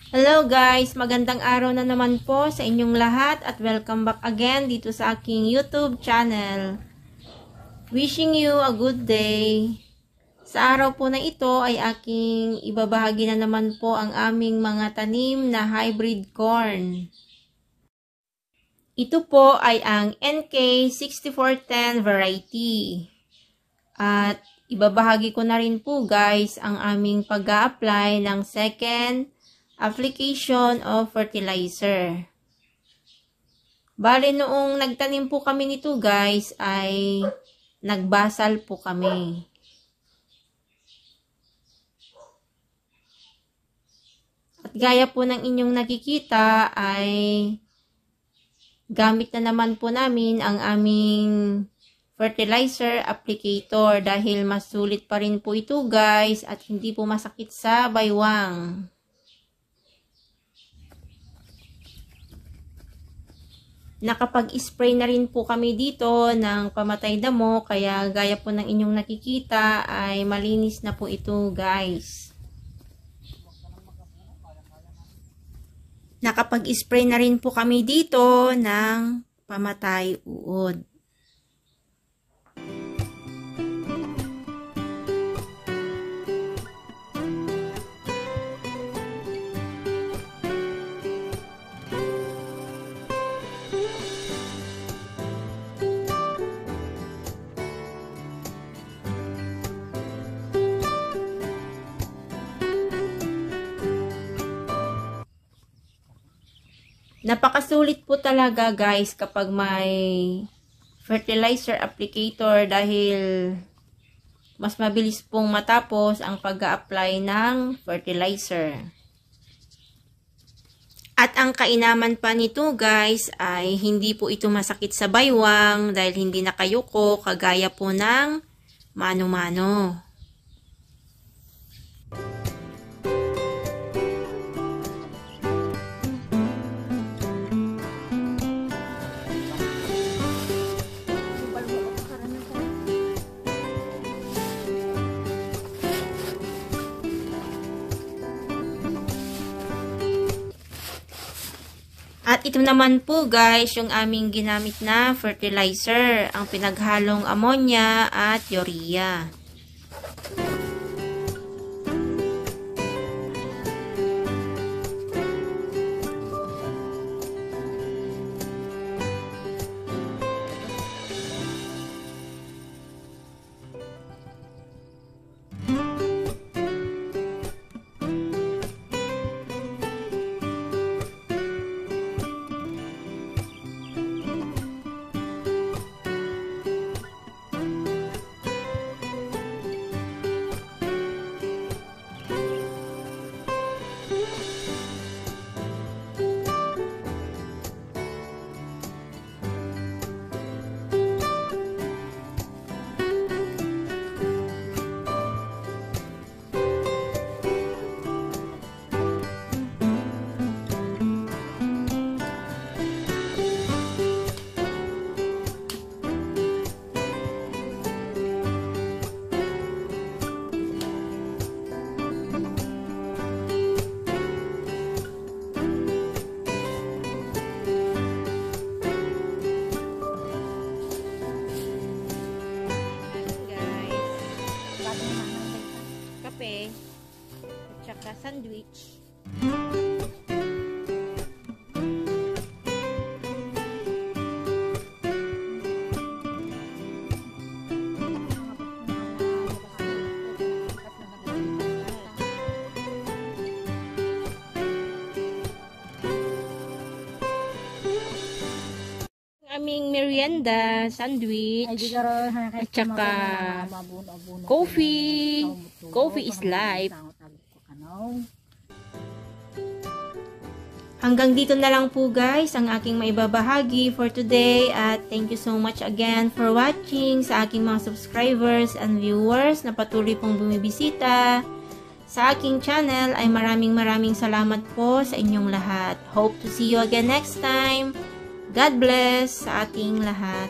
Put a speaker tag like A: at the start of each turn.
A: Hello guys! Magandang araw na naman po sa inyong lahat at welcome back again dito sa aking YouTube channel. Wishing you a good day. Sa araw po na ito ay aking ibabahagi na naman po ang aming mga tanim na hybrid corn. Ito po ay ang NK6410 variety. At ibabahagi ko na rin po guys ang aming pag-a-apply ng second application of fertilizer. Bale noong nagtanim po kami nito guys ay nagbasal po kami. At gaya po ng inyong nakikita ay gamit na naman po namin ang aming fertilizer applicator dahil mas sulit pa rin po ito guys at hindi po masakit sa baywang. Nakapag-spray na rin po kami dito ng pamatay damo kaya gaya po ng inyong nakikita ay malinis na po ito guys. Nakapag-spray na rin po kami dito ng pamatay uod. Napakasulit po talaga guys kapag may fertilizer applicator dahil mas mabilis pong matapos ang pag-a-apply ng fertilizer. At ang kainaman pa nito guys ay hindi po ito masakit sa baywang dahil hindi nakayuko kagaya po ng mano-mano. At ito naman po guys, yung aming ginamit na fertilizer, ang pinaghalong ammonia at urea. Kape at saka sandwich. Aming merienda, sandwich, at saka coffee. Coffee is life. Hanggang dito na lang po guys ang aking maibabahagi for today at thank you so much again for watching sa aking mga subscribers and viewers na patuloy pong bumibisita sa aking channel ay maraming salamat po sa inyong lahat. Hope to see you again next time. God bless sa ating lahat.